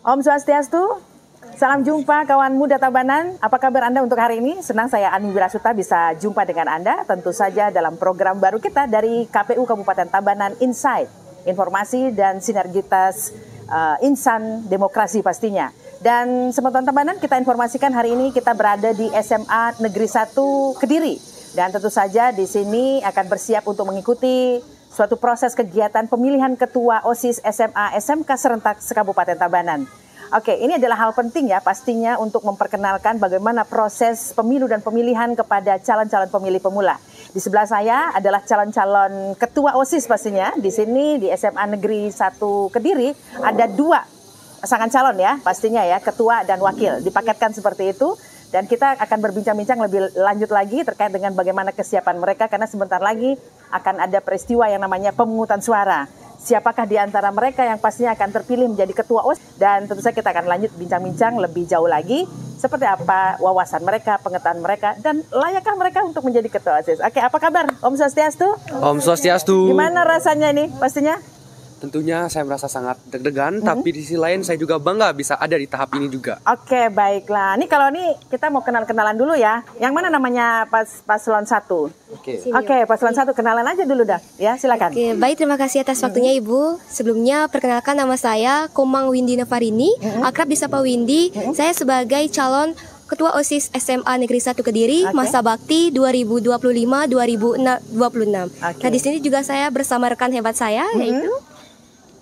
Om Swastiastu, salam jumpa kawan muda Tabanan. Apa kabar Anda untuk hari ini? Senang saya Ani Wirasuta bisa jumpa dengan Anda, tentu saja dalam program baru kita dari KPU Kabupaten Tabanan Insight, informasi dan sinergitas insan demokrasi pastinya. Dan Sobat Tabanan, kita informasikan hari ini kita berada di SMA Negeri 1 Kediri. Dan tentu saja di sini akan bersiap untuk mengikuti suatu proses kegiatan pemilihan ketua OSIS SMA SMK serentak se-Kabupaten Tabanan. Oke, ini adalah hal penting ya pastinya untuk memperkenalkan bagaimana proses pemilu dan pemilihan kepada calon-calon pemilih pemula. Di sebelah saya adalah calon-calon ketua OSIS pastinya. Di sini di SMA Negeri 1 Kediri ada 2 pasangan calon ya pastinya ya, ketua dan wakil. Dipaketkan seperti itu. Dan kita akan berbincang-bincang lebih lanjut lagi terkait dengan bagaimana kesiapan mereka karena sebentar lagi akan ada peristiwa yang namanya pemungutan suara. Siapakah di antara mereka yang pastinya akan terpilih menjadi ketua OSIS, dan tentu saja kita akan lanjut bincang-bincang lebih jauh lagi seperti apa wawasan mereka, pengetahuan mereka, dan layakkah mereka untuk menjadi ketua OSIS. Oke, apa kabar? Om Swastiastu? Om Swastiastu. Gimana rasanya ini pastinya? Tentunya saya merasa sangat deg-degan, tapi di sisi lain saya juga bangga bisa ada di tahap ini juga. Oke, baiklah. Ini kalau ini kita mau kenal-kenalan dulu ya. Yang mana namanya paslon 1? Oke, paslon 1 kenalan aja dulu dah. Ya, silakan. Oke, baik, terima kasih atas waktunya Ibu. Sebelumnya perkenalkan nama saya Komang Windy Nevarini, akrab disapa Windy. Saya sebagai calon Ketua OSIS SMA Negeri 1 Kediri, masa bakti 2025-2026. Nah, di sini juga saya bersama rekan hebat saya yaitu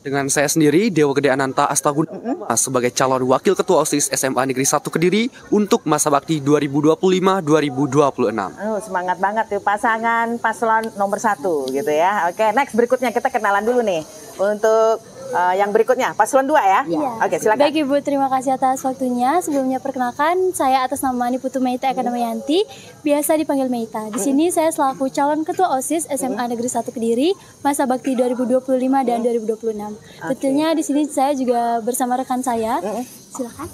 Dengan saya sendiri, Dewa Gede Ananta Astaguna, sebagai calon wakil ketua OSIS SMA Negeri 1 Kediri untuk masa bakti 2025-2026. Semangat banget tuh pasangan paslon nomor 1 gitu ya. Oke, next berikutnya kita kenalan dulu nih. Untuk yang berikutnya, paslon 2 ya? Oke, silakan. Baik Ibu, terima kasih atas waktunya. Sebelumnya perkenalkan, saya atas nama Niputu Meita Ekadamayanti, biasa dipanggil Meita. Di sini saya selaku calon ketua OSIS SMA Negeri 1 Kediri, masa bakti 2025 dan 2026. Tentunya di sini saya juga bersama rekan saya. Silakan.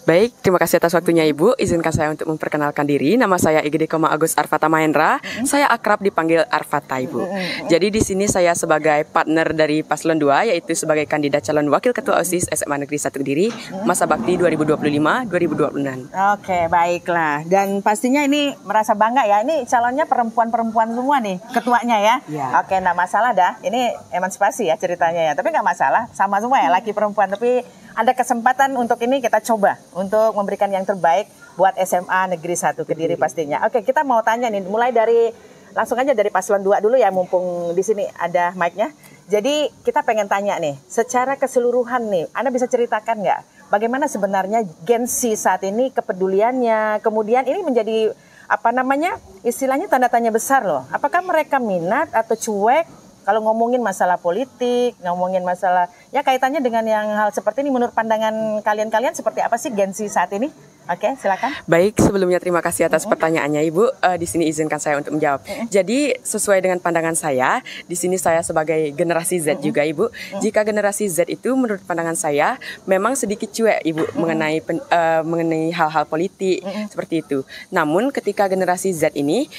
Baik, terima kasih atas waktunya Ibu. Izinkan saya untuk memperkenalkan diri. Nama saya IGD Koma Agus Arfata Mahendra. Saya akrab dipanggil Arfata Ibu. Jadi di sini saya sebagai partner dari paslon 2, yaitu sebagai kandidat calon wakil ketua OSIS SMA Negeri 1 Kediri, masa bakti 2025-2026. Oke, baiklah. Dan pastinya ini merasa bangga ya. Ini calonnya perempuan-perempuan semua nih, ketuanya ya. Oke, enggak masalah dah. Ini emansipasi ya ceritanya ya. Tapi enggak masalah, sama semua ya, laki perempuan. Tapi ada kesempatan untuk ini kita coba untuk memberikan yang terbaik buat SMA Negeri 1 Kediri pastinya. Oke, kita mau tanya nih, mulai dari langsung aja dari paslon 2 dulu ya, mumpung di sini ada mic-nya. Jadi kita pengen tanya nih, secara keseluruhan nih, Anda bisa ceritakan nggak bagaimana sebenarnya Gen Z saat ini kepeduliannya, kemudian ini menjadi apa namanya, istilahnya tanda tanya besar loh. Apakah mereka minat atau cuek? Kalau ngomongin masalah politik, ngomongin masalah ya kaitannya dengan yang hal seperti ini, menurut pandangan kalian seperti apa sih Gen Z saat ini? Oke, silakan. Baik, sebelumnya terima kasih atas pertanyaannya Ibu. Di sini izinkan saya untuk menjawab. Jadi sesuai dengan pandangan saya, di sini saya sebagai generasi Z juga Ibu. Jika generasi Z itu menurut pandangan saya memang sedikit cuek Ibu mengenai hal-hal politik seperti itu. Namun ketika generasi Z ini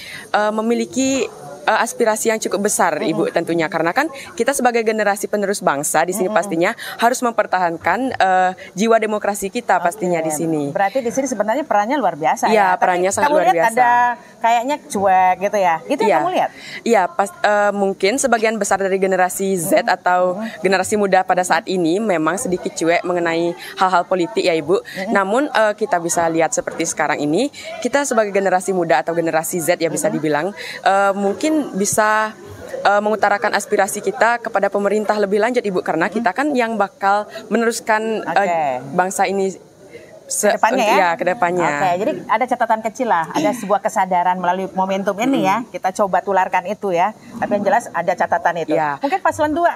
memiliki aspirasi yang cukup besar Ibu tentunya, karena kan kita sebagai generasi penerus bangsa di sini pastinya harus mempertahankan jiwa demokrasi kita pastinya di sini. Berarti di sini sebenarnya perannya luar biasa ya. Tapi perannya sangat luar biasa. Ada kayaknya cuek gitu ya. Itu yang kamu lihat? Iya, mungkin sebagian besar dari generasi Z atau generasi muda pada saat ini memang sedikit cuek mengenai hal-hal politik ya Ibu. Namun kita bisa lihat seperti sekarang ini, kita sebagai generasi muda atau generasi Z ya bisa dibilang mungkin bisa mengutarakan aspirasi kita kepada pemerintah lebih lanjut Ibu, karena kita kan yang bakal meneruskan bangsa ini kedepannya ya? Kedepannya. Oke, jadi ada catatan kecil lah, ada sebuah kesadaran melalui momentum ini ya, kita coba tularkan itu ya. Tapi yang jelas ada catatan itu. Mungkin paslon 1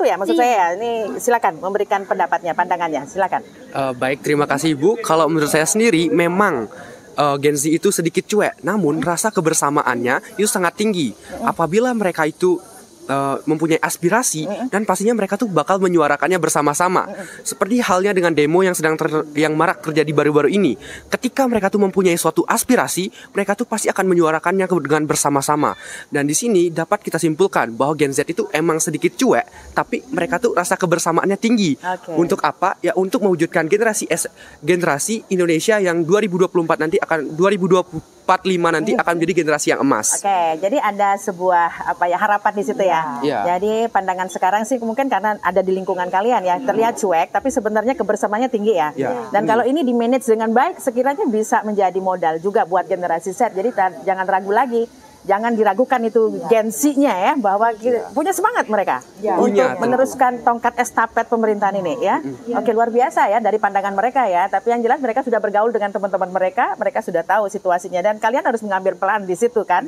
ya maksud saya ya. Ini silakan memberikan pendapatnya, pandangannya, silakan. Baik, terima kasih Ibu. Kalau menurut saya sendiri memang Gen Z itu sedikit cuek, namun rasa kebersamaannya itu sangat tinggi. Apabila mereka itu mempunyai aspirasi dan pastinya mereka tuh bakal menyuarakannya bersama-sama. Seperti halnya dengan demo yang yang marak terjadi baru-baru ini. Ketika mereka tuh mempunyai suatu aspirasi, mereka tuh pasti akan menyuarakannya dengan bersama-sama. Dan di sini dapat kita simpulkan bahwa Gen Z itu emang sedikit cuek, tapi mereka tuh rasa kebersamaannya tinggi. Untuk apa? Ya untuk mewujudkan generasi Indonesia yang 2024 nanti akan 2045 nanti akan menjadi generasi yang emas. Jadi ada sebuah harapan di situ ya. Jadi pandangan sekarang sih mungkin karena ada di lingkungan kalian ya, terlihat cuek tapi sebenarnya kebersamaannya tinggi ya. Dan kalau ini di manage dengan baik sekiranya bisa menjadi modal juga buat generasi Z. Jadi jangan ragu lagi. Jangan diragukan itu gensinya ya, bahwa punya semangat mereka untuk meneruskan tongkat estafet pemerintahan ini ya. Luar biasa ya dari pandangan mereka ya. Tapi yang jelas mereka sudah bergaul dengan teman-teman mereka sudah tahu situasinya dan kalian harus mengambil peran di situ kan.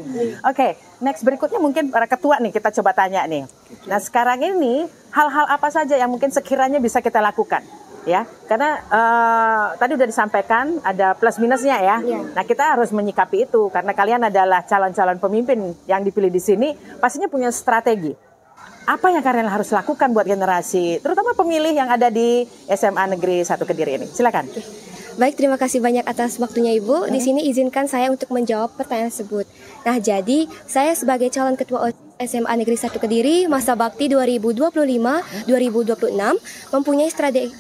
Next berikutnya mungkin para ketua nih kita coba tanya nih. Nah sekarang ini hal-hal apa saja yang mungkin sekiranya bisa kita lakukan? Ya, karena tadi udah disampaikan ada plus minusnya ya. Nah kita harus menyikapi itu karena kalian adalah calon-calon pemimpin yang dipilih di sini, pastinya punya strategi. Apa yang kalian harus lakukan buat generasi, terutama pemilih yang ada di SMA Negeri 1 Kediri ini? Silakan. Baik, terima kasih banyak atas waktunya Ibu. Di sini izinkan saya untuk menjawab pertanyaan tersebut. Nah, jadi saya sebagai calon ketua SMA Negeri 1 Kediri masa bakti 2025-2026 mempunyai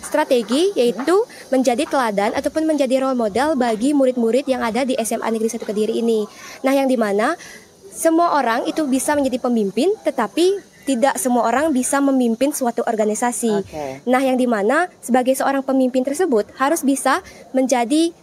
strategi yaitu menjadi teladan ataupun menjadi role model bagi murid-murid yang ada di SMA Negeri 1 Kediri ini. Nah, yang dimana semua orang itu bisa menjadi pemimpin, tetapi tidak semua orang bisa memimpin suatu organisasi. Nah, yang dimana sebagai seorang pemimpin tersebut harus bisa menjadi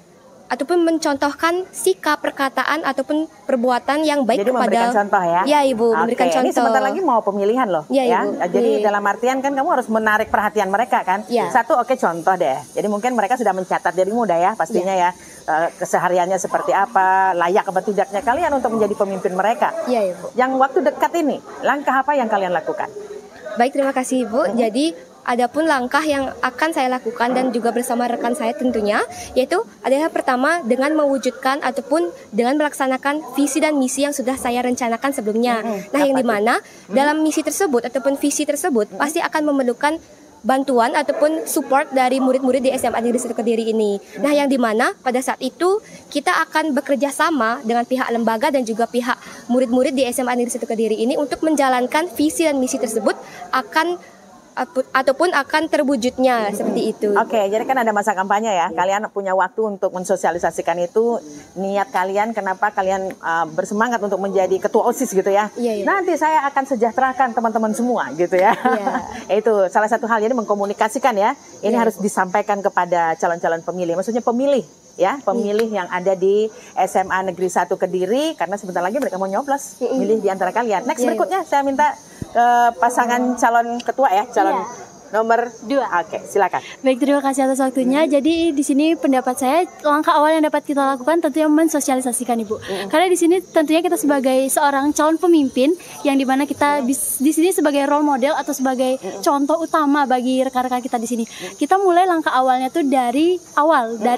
ataupun mencontohkan sikap, perkataan ataupun perbuatan yang baik. Jadi kepada memberikan contoh ya. Ya Ibu, memberikan contoh. Ini sebentar lagi mau pemilihan loh ya. Jadi dalam artian kan kamu harus menarik perhatian mereka kan. Satu contoh deh. Jadi mungkin mereka sudah mencatat dari muda ya pastinya ya. Kesehariannya seperti apa, layak apa tidaknya kalian untuk menjadi pemimpin mereka. Ibu. Yang waktu dekat ini, langkah apa yang kalian lakukan? Baik, terima kasih Ibu. Jadi adapun langkah yang akan saya lakukan dan juga bersama rekan saya tentunya, yaitu adalah pertama dengan mewujudkan ataupun dengan melaksanakan visi dan misi yang sudah saya rencanakan sebelumnya. Nah, yang dimana dalam misi tersebut ataupun visi tersebut pasti akan memerlukan bantuan ataupun support dari murid-murid di SMA Negeri 1 Kediri ini. Nah, yang dimana pada saat itu kita akan bekerja sama dengan pihak lembaga dan juga pihak murid-murid di SMA Negeri 1 Kediri ini untuk menjalankan visi dan misi tersebut ataupun akan terwujudnya seperti itu. Jadi kan ada masa kampanye ya. Kalian punya waktu untuk mensosialisasikan itu, niat kalian, kenapa kalian bersemangat untuk menjadi ketua OSIS gitu ya. Nanti saya akan sejahterakan teman-teman semua gitu ya. Itu salah satu hal, jadi mengkomunikasikan ya. Ini harus disampaikan kepada calon-calon pemilih. Maksudnya pemilih ya, pemilih yang ada di SMA Negeri 1 Kediri, karena sebentar lagi mereka mau nyoblos milih di antara kalian. Next berikutnya saya minta pasangan calon ketua ya, calon nomor 2. Silakan. Baik, terima kasih atas waktunya. Jadi di sini pendapat saya, langkah awal yang dapat kita lakukan tentunya mensosialisasikan Ibu. Karena di sini tentunya kita sebagai seorang calon pemimpin yang dimana kita di sini sebagai role model atau sebagai contoh utama bagi rekan-rekan kita di sini. Kita mulai langkah awalnya tuh dari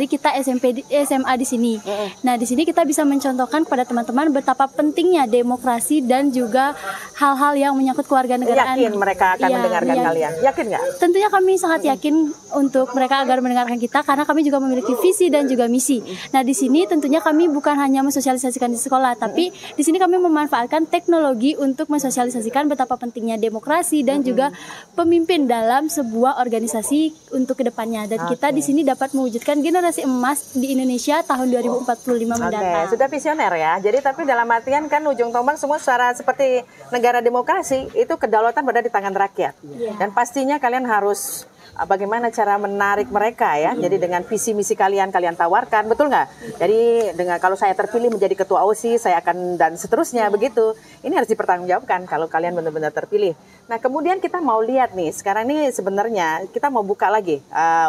kita SMA di sini. Nah, di sini kita bisa mencontohkan kepada teman-teman betapa pentingnya demokrasi dan juga hal-hal yang menyangkut kewarganegaraan. Yakin mereka akan mendengarkan kalian? Yakin nggak? Tentunya kami sangat yakin untuk mereka agar mendengarkan kita karena kami juga memiliki visi dan juga misi. Nah, di sini tentunya kami bukan hanya mensosialisasikan di sekolah, tapi di sini kami memanfaatkan teknologi untuk mensosialisasikan betapa pentingnya demokrasi dan juga pemimpin dalam sebuah organisasi untuk kedepannya. Dan kita di sini dapat mewujudkan generasi emas di Indonesia tahun 2045 mendatang. Sudah visioner ya. Jadi tapi dalam artian kan ujung tombak semua secara seperti negara demokrasi itu kedaulatan berada di tangan rakyat. Dan pastinya kalian harus bagaimana cara menarik mereka ya. Jadi dengan visi misi kalian tawarkan, betul nggak? Jadi dengan kalau saya terpilih menjadi ketua OSIS, saya akan dan seterusnya begitu. Ini harus dipertanggungjawabkan kalau kalian benar-benar terpilih. Nah, kemudian kita mau lihat nih, sekarang ini sebenarnya kita mau buka lagi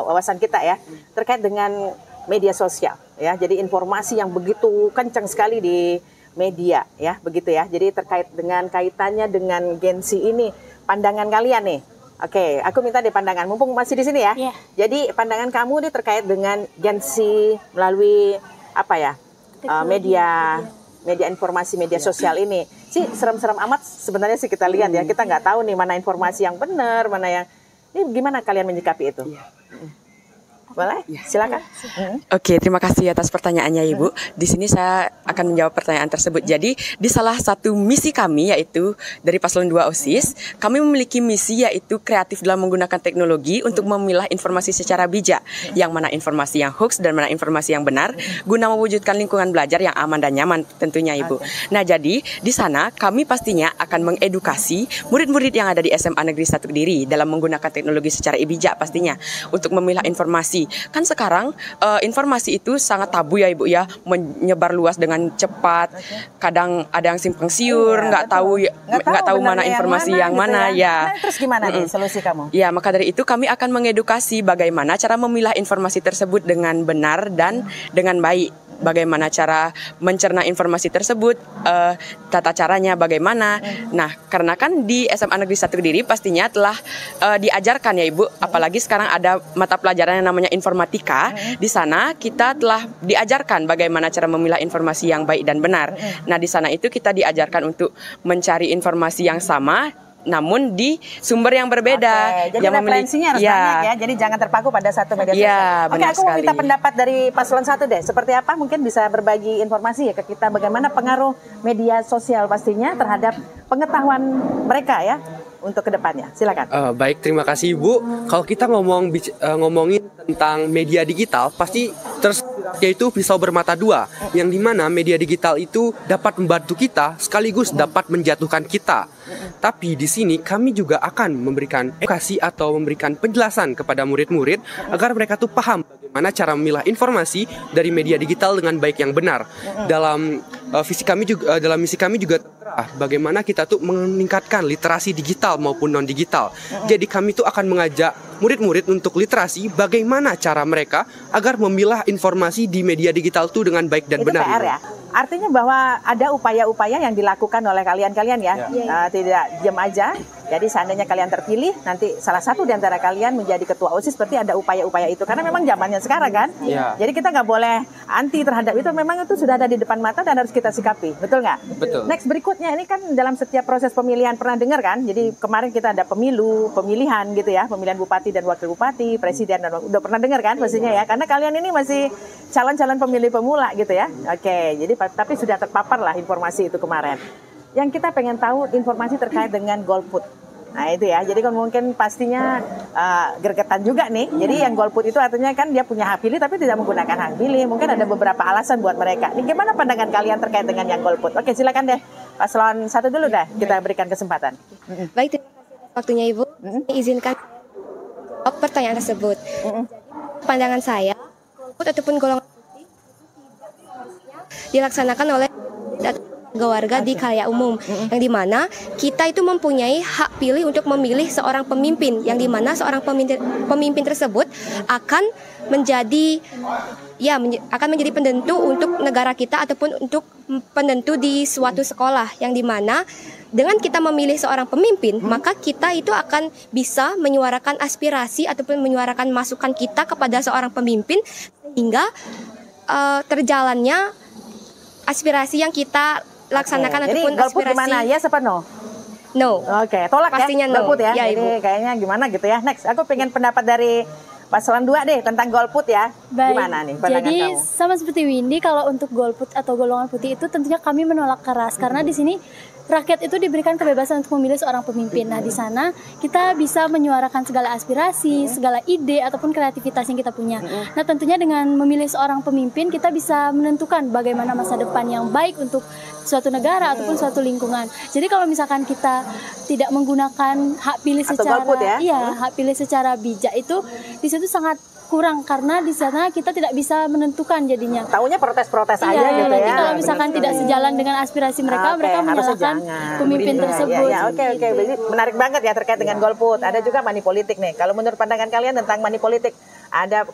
wawasan kita ya terkait dengan media sosial ya. Jadi informasi yang begitu kencang sekali di media ya, begitu ya. Jadi terkait dengan kaitannya dengan Gen Z ini, pandangan kalian nih. Aku minta deh pandangan, mumpung masih di sini ya. Jadi pandangan kamu nih terkait dengan Gen Z melalui apa ya, media media informasi, media sosial ini. Sih serem-serem amat sebenarnya sih kita lihat ya. Kita nggak tahu nih mana informasi yang benar, mana yang... Ini gimana kalian menyikapi itu? Boleh? Silakan. Oke, terima kasih atas pertanyaannya Ibu. Di sini saya akan menjawab pertanyaan tersebut. Jadi, di salah satu misi kami yaitu dari Paslon 2 OSIS, kami memiliki misi yaitu kreatif dalam menggunakan teknologi untuk memilah informasi secara bijak, yang mana informasi yang hoax dan mana informasi yang benar, guna mewujudkan lingkungan belajar yang aman dan nyaman tentunya Ibu. Nah, jadi di sana kami pastinya akan mengedukasi murid-murid yang ada di SMA Negeri 1 Kediri dalam menggunakan teknologi secara bijak pastinya untuk memilah informasi. Kan sekarang informasi itu sangat tabu ya Ibu ya, menyebar luas dengan cepat. Kadang ada yang simpang siur, nggak tahu mana informasi yang mana gitu ya. Nah, terus gimana nih solusi kamu? Ya, maka dari itu kami akan mengedukasi bagaimana cara memilah informasi tersebut dengan benar dan dengan baik. Bagaimana cara mencerna informasi tersebut, tata caranya bagaimana. Nah, karena kan di SMA Negeri 1 Kediri pastinya telah diajarkan ya Ibu, apalagi sekarang ada mata pelajaran yang namanya informatika. Di sana kita telah diajarkan bagaimana cara memilah informasi yang baik dan benar. Nah, di sana itu kita diajarkan untuk mencari informasi yang sama namun di sumber yang berbeda. Jadi referensinya harus banyak ya. Jadi jangan terpaku pada satu media sosial. Oke, aku mau minta pendapat dari Paslon 1 deh. Seperti apa? Mungkin bisa berbagi informasi ya ke kita bagaimana pengaruh media sosial pastinya terhadap pengetahuan mereka ya untuk kedepannya. Silakan. Baik, terima kasih Ibu. Kalau kita ngomongin tentang media digital, pasti yaitu pisau bermata dua, yang dimana media digital itu dapat membantu kita sekaligus dapat menjatuhkan kita. Tapi di sini kami juga akan memberikan edukasi atau memberikan penjelasan kepada murid-murid agar mereka tuh paham bagaimana cara memilah informasi dari media digital dengan baik yang benar. Dalam misi kami juga bagaimana kita tuh meningkatkan literasi digital maupun non digital. Jadi kami tuh akan mengajak murid-murid untuk literasi bagaimana cara mereka agar memilah informasi di media digital tuh dengan baik dan benar. Itu PR ya. Artinya bahwa ada upaya-upaya yang dilakukan oleh kalian-kalian ya. Tidak diam aja. Jadi seandainya kalian terpilih, nanti salah satu di antara kalian menjadi ketua OSIS, berarti ada upaya-upaya itu. Karena memang zamannya sekarang kan. Jadi kita nggak boleh anti terhadap itu. Memang itu sudah ada di depan mata dan harus kita sikapi. Betul nggak? Betul. Next berikutnya, ini kan dalam setiap proses pemilihan, pernah dengar kan? Jadi kemarin kita ada pemilihan gitu ya. Pemilihan bupati dan wakil bupati, presiden, dan udah pernah dengar kan pastinya ya. Karena kalian ini masih calon-calon pemilih pemula gitu ya. Oke, jadi tapi sudah terpapar lah informasi itu kemarin. Yang kita pengen tahu informasi terkait dengan golput. Nah itu ya, jadi kan mungkin pastinya gergetan juga nih. Jadi yang golput itu artinya kan dia punya hak pilih tapi tidak menggunakan hak pilih. Mungkin ada beberapa alasan buat mereka. Ini gimana pandangan kalian terkait dengan yang golput? Oke, silakan deh. Paslon 1 dulu dah, kita berikan kesempatan. Baik, terima kasih waktunya Ibu. Izinkan jawab pertanyaan tersebut. Pandangan saya, golput ataupun golongan putih dilaksanakan oleh warga di khalayak umum, yang dimana kita itu mempunyai hak pilih untuk memilih seorang pemimpin, yang dimana seorang pemimpin tersebut akan menjadi penentu untuk negara kita ataupun untuk penentu di suatu sekolah, yang dimana dengan kita memilih seorang pemimpin, maka kita itu akan bisa menyuarakan aspirasi ataupun menyuarakan masukan kita kepada seorang pemimpin sehingga terjalannya aspirasi yang kita laksanakan ataupun jadi, golput aspirasi. Gimana? Yes apa no? No. Oke, tolak pastinya ya golput no. ya. Jadi kayaknya gimana gitu ya. Next, aku pengen pendapat dari Paslon 2 deh tentang golput ya. Baik. Gimana nih pandangan Jadi kamu? sama seperti Windy, kalau untuk golput atau golongan putih itu tentunya kami menolak keras karena di sini rakyat itu diberikan kebebasan untuk memilih seorang pemimpin. Nah, di sana kita bisa menyuarakan segala aspirasi, segala ide ataupun kreativitas yang kita punya. Nah, tentunya dengan memilih seorang pemimpin kita bisa menentukan bagaimana masa depan yang baik untuk suatu negara ataupun suatu lingkungan. Jadi kalau misalkan kita tidak menggunakan hak pilih secara hak pilih secara bijak, itu di situ sangat kurang karena di sana kita tidak bisa menentukan jadinya. Taunya protes-protes aja gitu ya. Kalau misalkan tidak sejalan dengan aspirasi mereka, mereka menyalahkan pemimpin tersebut. Oke. Menarik banget ya terkait dengan golput. Ada juga money politik nih. Kalau menurut pandangan kalian tentang money politik, ada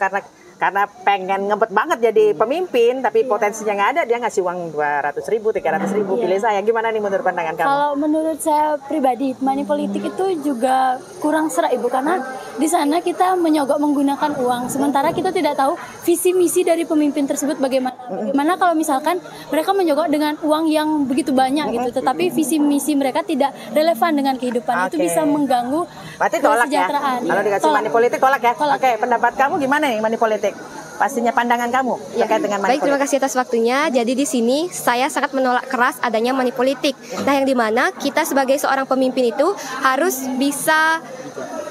karena pengen ngebet banget jadi pemimpin, tapi potensinya nggak ada, dia ngasih uang 200.000, 300.000, pilih saya. Gimana nih menurut pandangan kamu? Kalau menurut saya pribadi, money politik itu juga kurang serak Ibu, karena di sana kita menyogok menggunakan uang, sementara kita tidak tahu visi misi dari pemimpin tersebut bagaimana. Bagaimana kalau misalkan mereka menyogok dengan uang yang begitu banyak gitu, tetapi visi misi mereka tidak relevan dengan kehidupan, itu bisa mengganggu Berarti tolak ya? kesejahteraan. Kalau dikasih money politik tolak ya? Oke, pendapat kamu gimana nih money politik? Pastinya pandangan kamu terkait dengan money Baik, terima politik. kasih atas waktunya. Jadi di sini saya sangat menolak keras adanya money politik. Nah, yang dimana kita sebagai seorang pemimpin itu harus bisa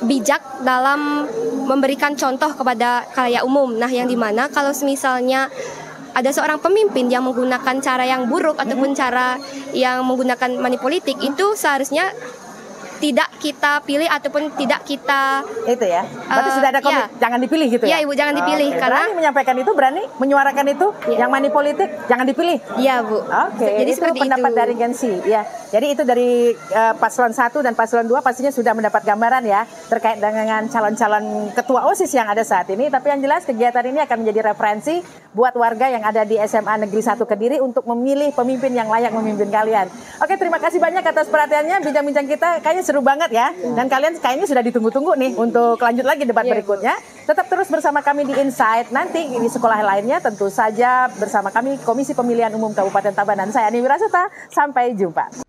bijak dalam memberikan contoh kepada khalayak umum. Nah, yang dimana kalau misalnya ada seorang pemimpin yang menggunakan cara yang buruk ataupun cara yang menggunakan money politik, itu seharusnya tidak kita pilih ataupun tidak kita Itu ya. Berarti sudah ada komit, jangan dipilih gitu ya? Iya, Ibu, jangan dipilih. Karena berani menyampaikan itu, berani menyuarakan itu, yang money politik jangan dipilih. Iya, Bu. Oke, Jadi itu seperti pendapat itu. dari Gensi. Ya, jadi itu dari paslon 1 dan paslon 2 pastinya sudah mendapat gambaran ya terkait dengan calon-calon ketua OSIS yang ada saat ini. Tapi yang jelas kegiatan ini akan menjadi referensi buat warga yang ada di SMA Negeri 1 Kediri untuk memilih pemimpin yang layak memimpin kalian. Oke, terima kasih banyak atas perhatiannya. Bincang-bincang kita kayaknya seru banget ya. Dan kalian kayaknya sudah ditunggu-tunggu nih untuk lanjut lagi debat berikutnya. Tetap terus bersama kami di Insight. Nanti di sekolah lainnya tentu saja bersama kami Komisi Pemilihan Umum Kabupaten Tabanan. Saya Ani Wirasuta. Sampai jumpa.